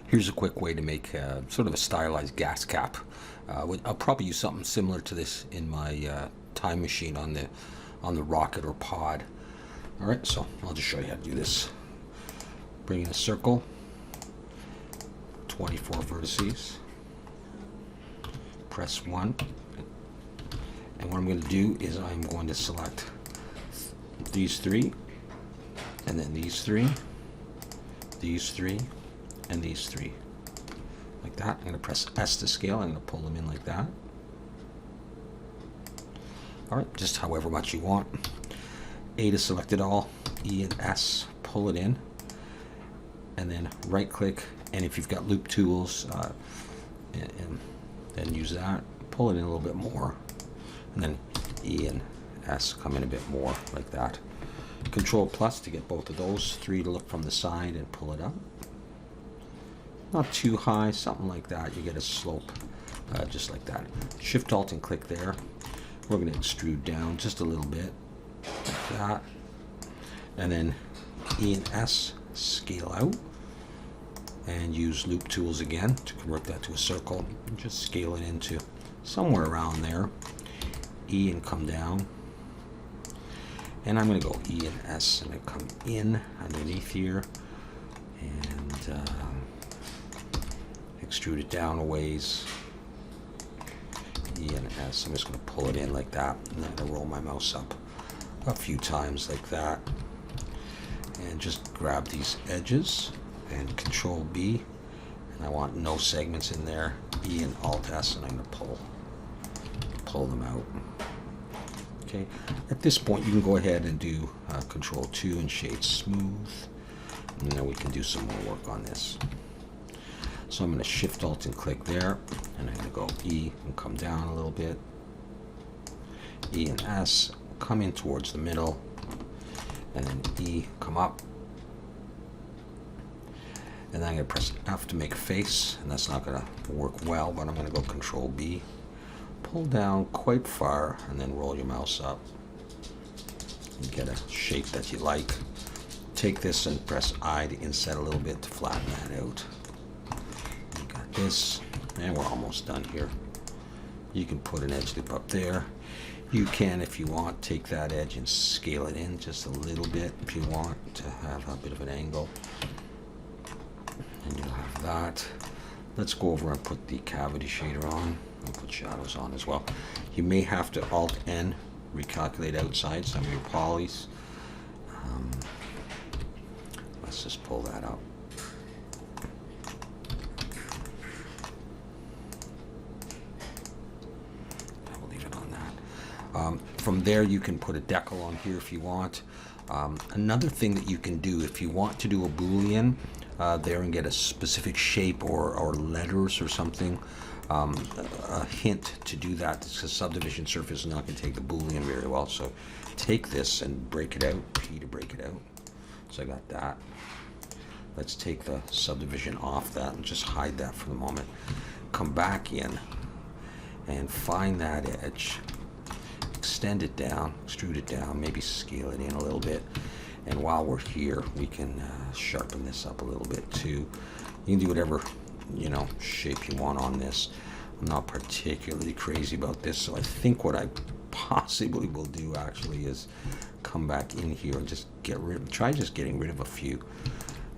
Here's a quick way to make sort of a stylized gas cap. I'll probably use something similar to this in my time machine on the rocket or pod. All right, so I'll just show you how to do this. Bring in a circle, 24 vertices, press 1, and what I'm going to do is I'm going to select these three, and then these three, and these three, like that. I'm going to press S to scale. I'm going to pull them in like that. All right, just however much you want. A to select it all, E and S, pull it in, and then right click, and if you've got loop tools, and then use that, pull it in a little bit more, and then E and S come in a bit more like that. Control plus to get both of those, 3 to look from the side and pull it up. Not too high, something like that. You get a slope just like that. Shift Alt and click there. We're going to extrude down just a little bit like that, and then E and S, scale out, and use loop tools again to convert that to a circle, and just scale it into somewhere around there. E and come down, and I'm going to go E and S, and I come in underneath here and extrude it down a ways. E and S, I'm just going to pull it in like that, and then I'm going to roll my mouse up a few times like that, and just grab these edges and Control B, and I want no segments in there. E and Alt S, and I'm going to pull them out. Okay, at this point you can go ahead and do Control 2 and shade smooth, and then we can do some more work on this. So I'm going to Shift Alt and click there, and I'm going to go E and come down a little bit, E and S, come in towards the middle, and then E, come up, and then I'm going to press F to make a face, and that's not going to work well, but I'm going to go Control B, pull down quite far, and then roll your mouse up and get a shape that you like. Take this and press I to inset a little bit to flatten that out. You got this, and we're almost done here. You can put an edge loop up there. You can, if you want, take that edge and scale it in just a little bit if you want to have a bit of an angle. And you'll have that. Let's go over and put the cavity shader on. I'll put shadows on as well. You may have to Alt-N, recalculate outside some of your polys. Let's just pull that up. I'll leave it on that. From there you can put a decal on here if you want. Another thing that you can do if you want to do a Boolean there and get a specific shape or letters or something, a hint to do that, because subdivision surface is not going to take the Boolean very well. So take this and break it out, P to break it out. So I got that. Let's take the subdivision off that and just hide that for the moment. Come back in and find that edge. Extend it down, extrude it down, maybe scale it in a little bit. And while we're here, we can sharpen this up a little bit too. You can do whatever, you know, shape you want on this. I'm not particularly crazy about this, so I think what I possibly will do actually is come back in here and just try just getting rid of a few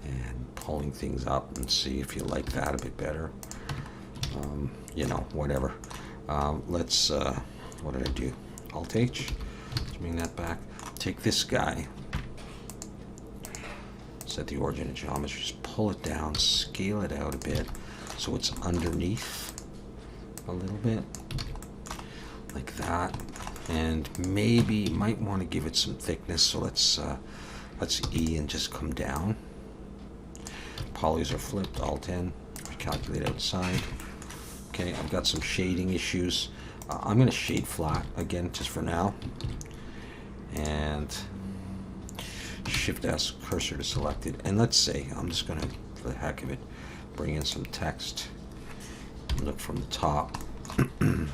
and pulling things up and see if you like that a bit better. You know, whatever. Let's, what did I do? Alt H, let's bring that back. Take this guy, set the origin of geometry, just pull it down, scale it out a bit so it's underneath a little bit, like that. And maybe you might want to give it some thickness, so let's E and just come down. Polys are flipped, Alt-N, recalculate outside. Okay, I've got some shading issues. I'm going to shade flat again just for now, and Shift S, cursor to selected, and let's say I'm just going to, for the heck of it, bring in some text, look from the top, and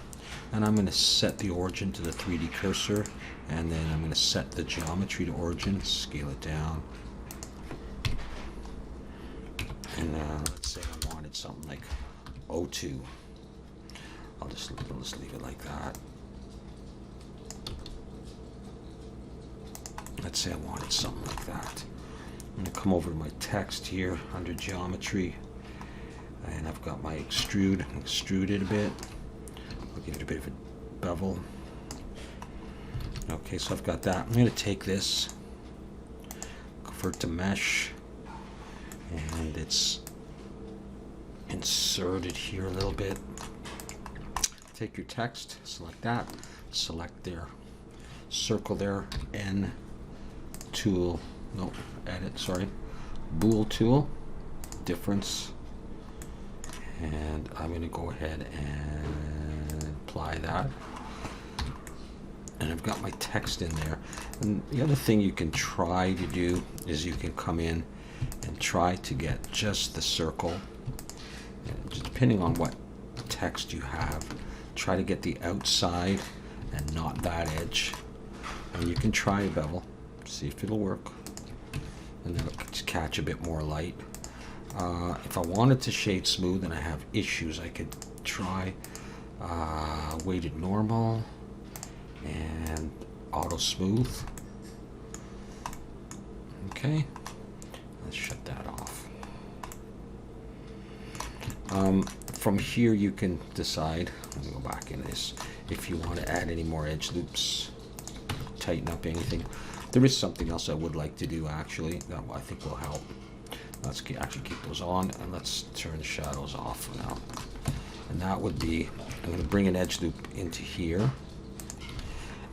I'm going to set the origin to the 3D cursor, and then I'm going to set the geometry to origin, scale it down, and let's say I wanted something like O2. I'll just leave it like that. Let's say I wanted something like that. I'm going to come over to my text here under geometry, and I've got my extrude it a bit. I'll give it a bit of a bevel. Okay, so I've got that. I'm going to take this, convert to mesh, and it's inserted here a little bit. Take your text, select that, select there, circle there, N tool, no, edit, sorry, bool tool, difference, and I'm going to go ahead and apply that. And I've got my text in there. And the other thing you can try to do is you can come in and try to get just the circle. And just depending on what text you have, try to get the outside and not that edge. And you can try a bevel, see if it'll work. And then it'll just catch a bit more light. If I wanted to shade smooth and I have issues, I could try weighted normal and auto smooth. Okay, let's shut that off. From here you can decide, let me go back in this, if you want to add any more edge loops, tighten up anything. There is something else I would like to do actually that I think will help. Let's actually keep those on, and let's turn the shadows off for now. And that would be, I'm going to bring an edge loop into here,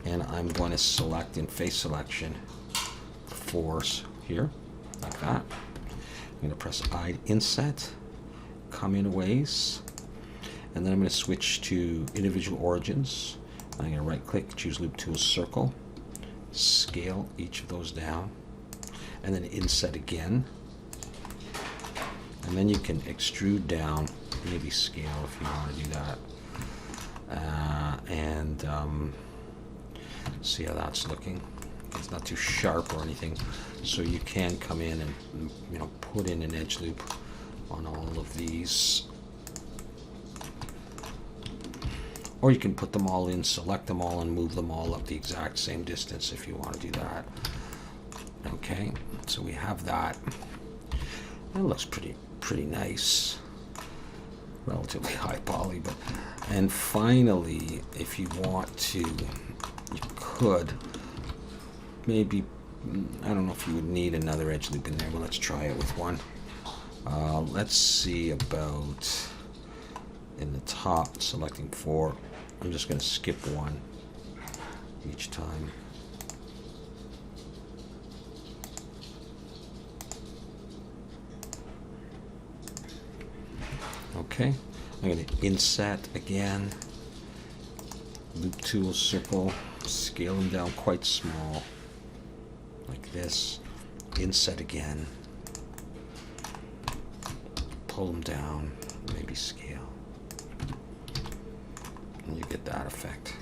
and I'm going to select in face selection force here, like that. I'm going to press I to inset, come in a ways, and then I'm going to switch to individual origins. I'm going to right click, choose loop tool, circle, scale each of those down, and then inset again. And then you can extrude down, maybe scale if you want to do that. See how that's looking. It's not too sharp or anything, so you can come in and, you know, put in an edge loop on all of these, or you can put them all in, select them all, and move them all up the exact same distance if you want to do that. Okay, so we have that. That looks pretty nice, relatively high poly. But and finally, if you want to, you could maybe, I don't know if you would need another edge loop in there, but let's try it with one. Let's see about in the top, selecting 4. I'm just going to skip one each time. Okay, I'm going to inset again, loop tool, circle, scale them down quite small, like this, inset again, pull them down, maybe scale, and you get that effect.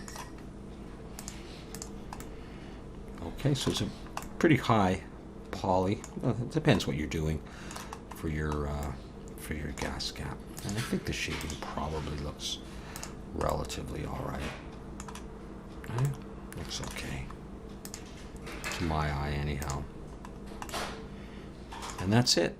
Okay, so it's a pretty high poly. Well, it depends what you're doing for your gas gap. And I think the shading probably looks relatively alright. Right? Looks okay. To my eye anyhow. And that's it.